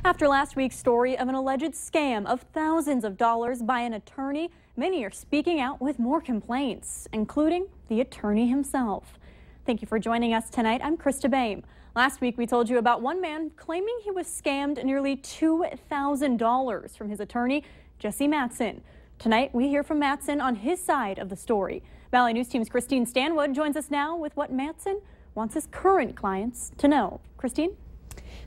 After last week's story of an alleged scam of thousands of dollars by an attorney, many are speaking out with more complaints, including the attorney himself. Thank you for joining us tonight. I'm Krista Baim. Last week, we told you about one man claiming he was scammed nearly $2,000 from his attorney, Jesse Matson. Tonight, we hear from Matson on his side of the story. Valley News Team's Christine Stanwood joins us now with what Matson wants his current clients to know. Christine?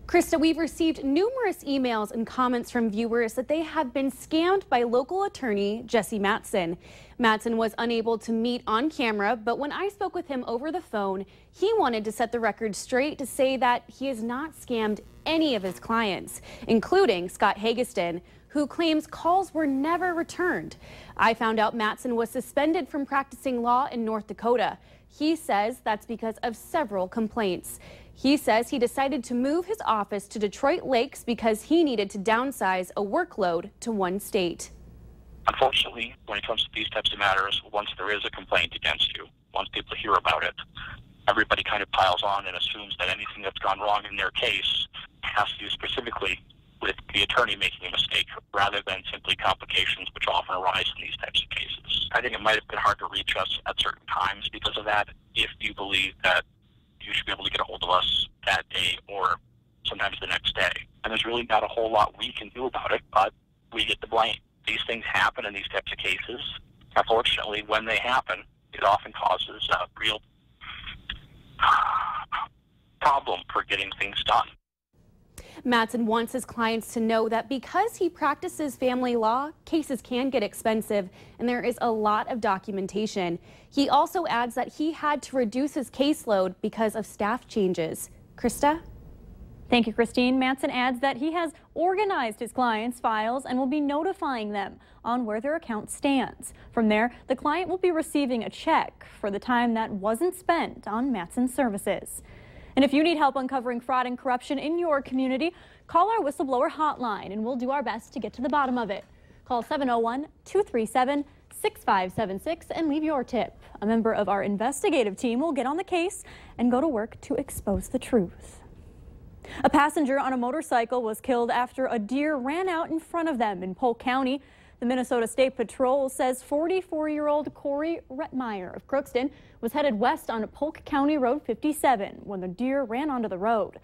Krista, we've received numerous emails and comments from viewers that they have been scammed by local attorney Jesse Matson. Matson was unable to meet on camera, but when I spoke with him over the phone, he wanted to set the record straight to say that he has not scammed any of his clients, including Scott Hagiston, who claims calls were never returned. I found out Matson was suspended from practicing law in North Dakota. He says that's because of several complaints. He says he decided to move his office to Detroit Lakes because he needed to downsize a workload to one state. Unfortunately, when it comes to these types of matters, once there is a complaint against you, once people hear about it, everybody kind of piles on and assumes that anything that's gone wrong in their case has to do specifically with the attorney making a mistake rather than simply complications which often arise in these types of cases. I think it might have been hard to reach us at certain times because of that. If you believe that you should be able to get a hold of us that day or sometimes the next day. And there's really not a whole lot we can do about it, but we get the blame. These things happen in these types of cases. Unfortunately, when they happen, it often causes a real problem for getting things done. Matson wants his clients to know that because he practices family law, cases can get expensive and there is a lot of documentation. He also adds that he had to reduce his caseload because of staff changes. Krista? Thank you, Christine. Matson adds that he has organized his clients' files and will be notifying them on where their account stands. From there, the client will be receiving a check for the time that wasn't spent on Matson's services. And if you need help uncovering fraud and corruption in your community, call our whistleblower hotline and we'll do our best to get to the bottom of it. Call 701-237-6576 and leave your tip. A member of our investigative team will get on the case and go to work to expose the truth. A passenger on a motorcycle was killed after a deer ran out in front of them in Polk County. The Minnesota State Patrol says 44-year-old Corey Rettmeyer of Crookston was headed west on Polk County Road 57 when the deer ran onto the road.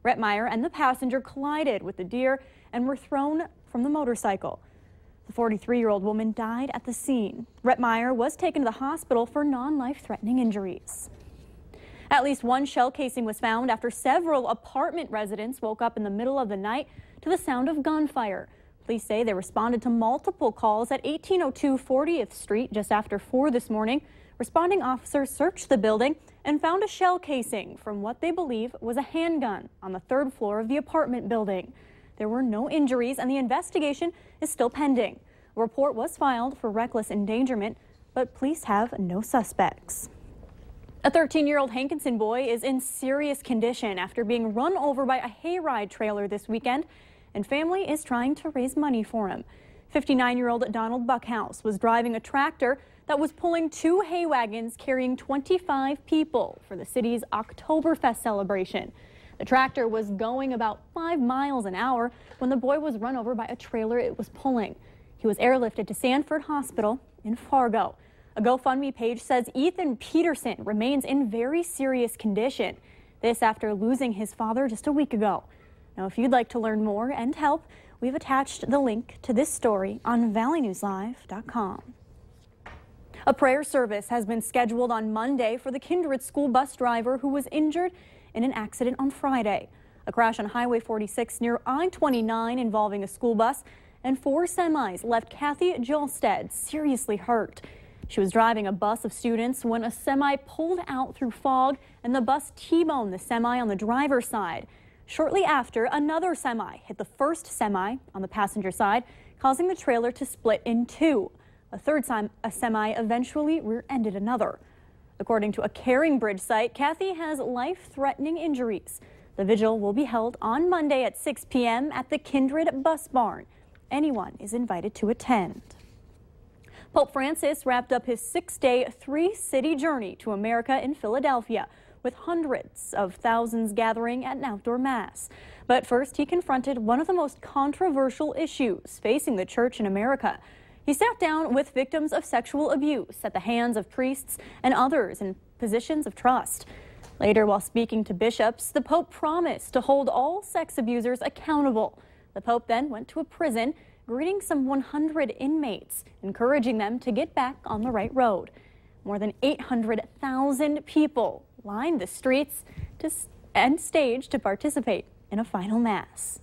Rettmeyer and the passenger collided with the deer and were thrown from the motorcycle. The 43-year-old woman died at the scene. Rettmeyer was taken to the hospital for non-life-threatening injuries. At least one shell casing was found after several apartment residents woke up in the middle of the night to the sound of gunfire. Police say they responded to multiple calls at 1802 40th Street just after 4 this morning. Responding officers searched the building and found a shell casing from what they believe was a handgun on the 3rd floor of the apartment building. There were no injuries and the investigation is still pending. A report was filed for reckless endangerment, but police have no suspects. A 13-year-old Hankinson boy is in serious condition after being run over by a hayride trailer this weekend, and family is trying to raise money for him. 59-year-old Donald Buckhouse was driving a tractor that was pulling 2 hay wagons carrying 25 people for the city's Oktoberfest celebration. The tractor was going about 5 miles an hour when the boy was run over by a trailer it was pulling. He was airlifted to Sanford Hospital in Fargo. A GoFundMe page says Ethan Peterson remains in very serious condition. This after losing his father just a week ago. Now, if you'd like to learn more and help, we've attached the link to this story on valleynewslive.com. A prayer service has been scheduled on Monday for the Kindred school bus driver who was injured in an accident on Friday. A crash on Highway 46 near I-29 involving a school bus and 4 semis left Kathy Jolstad seriously hurt. She was driving a bus of students when a semi pulled out through fog and the bus T-boned the semi on the driver's side. Shortly after, another semi hit the first semi on the passenger side, causing the trailer to split in 2. A third semi eventually rear-ended another. According to a Caring Bridge site, Kathy has life-threatening injuries. The vigil will be held on Monday at 6 p.m. at the Kindred Bus Barn. Anyone is invited to attend. Pope Francis wrapped up his 6-day, 3-city journey to America in Philadelphia, with hundreds of thousands gathering at an outdoor mass. But first, he confronted one of the most controversial issues facing the church in America. He sat down with victims of sexual abuse at the hands of priests and others in positions of trust. Later, while speaking to bishops, the Pope promised to hold all sex abusers accountable. The Pope then went to a prison, greeting some 100 inmates, encouraging them to get back on the right road. More than 800,000 people lined the streets and stage to participate in a final mass.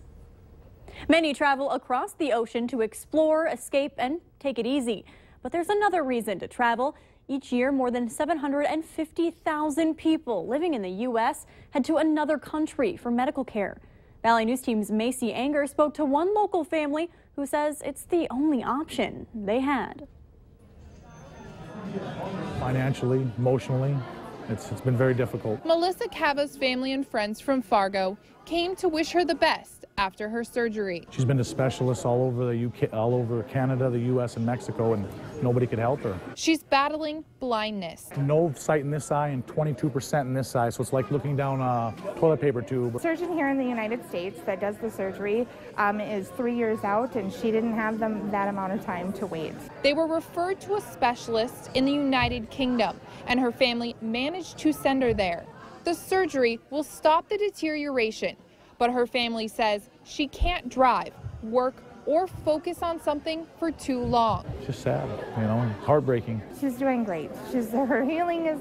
Many travel across the ocean to explore, escape, and take it easy. But there's another reason to travel. Each year, more than 750,000 people living in the U.S. head to another country for medical care. Valley News Team's Macy Anger spoke to one local family who says it's the only option they had. Financially, emotionally, it's been very difficult. Melissa Cava's family and friends from Fargo came to wish her the best after her surgery. She's been to specialists all over the UK, all over Canada, the US, and Mexico, and nobody could help her. She's battling blindness. No sight in this eye and 22% in this eye, so it's like looking down a toilet paper tube. The surgeon here in the United States that does the surgery is 3 years out, and she didn't have that amount of time to wait. They were referred to a specialist in the United Kingdom, and her family managed to send her there. The surgery will stop the deterioration, but her family says she can't drive, work, or focus on something for too long. It's just sad, you know, heartbreaking. She's doing great. Her healing is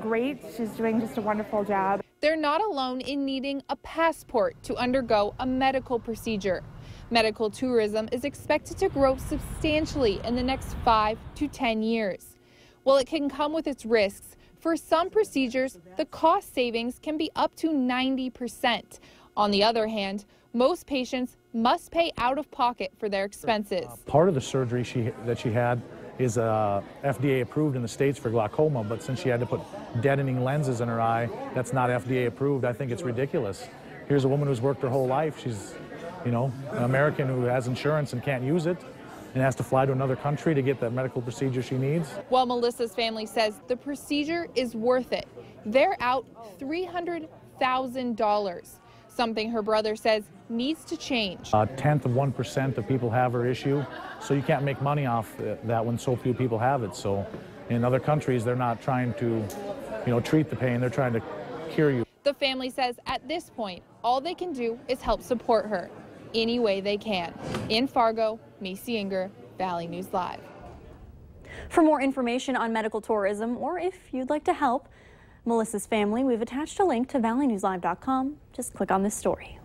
great. She's doing just a wonderful job. They're not alone in needing a passport to undergo a medical procedure. Medical tourism is expected to grow substantially in the next 5 to 10 years. While it can come with its risks, for some procedures, the cost savings can be up to 90%. On the other hand, most patients must pay out of pocket for their expenses. Part of the surgery that she had is FDA approved in the States for glaucoma, but since she had to put deadening lenses in her eye, that's not FDA approved. I think it's ridiculous. Here's a woman who's worked her whole life. She's, you know, an American who has insurance and can't use it and has to fly to another country to get that medical procedure she needs. While Melissa's family says the procedure is worth it, they're out $300,000. Something her brother says needs to change. 1/10 of 1% of people have her issue, so you can't make money off that when so few people have it. So in other countries, they're not trying to, you know, treat the pain, they're trying to cure you. The family says at this point, all they can do is help support her any way they can. In Fargo, Macy Inger, Valley News Live. For more information on medical tourism, or if you'd like to help Melissa's family, we've attached a link to valleynewslive.com. Just click on this story.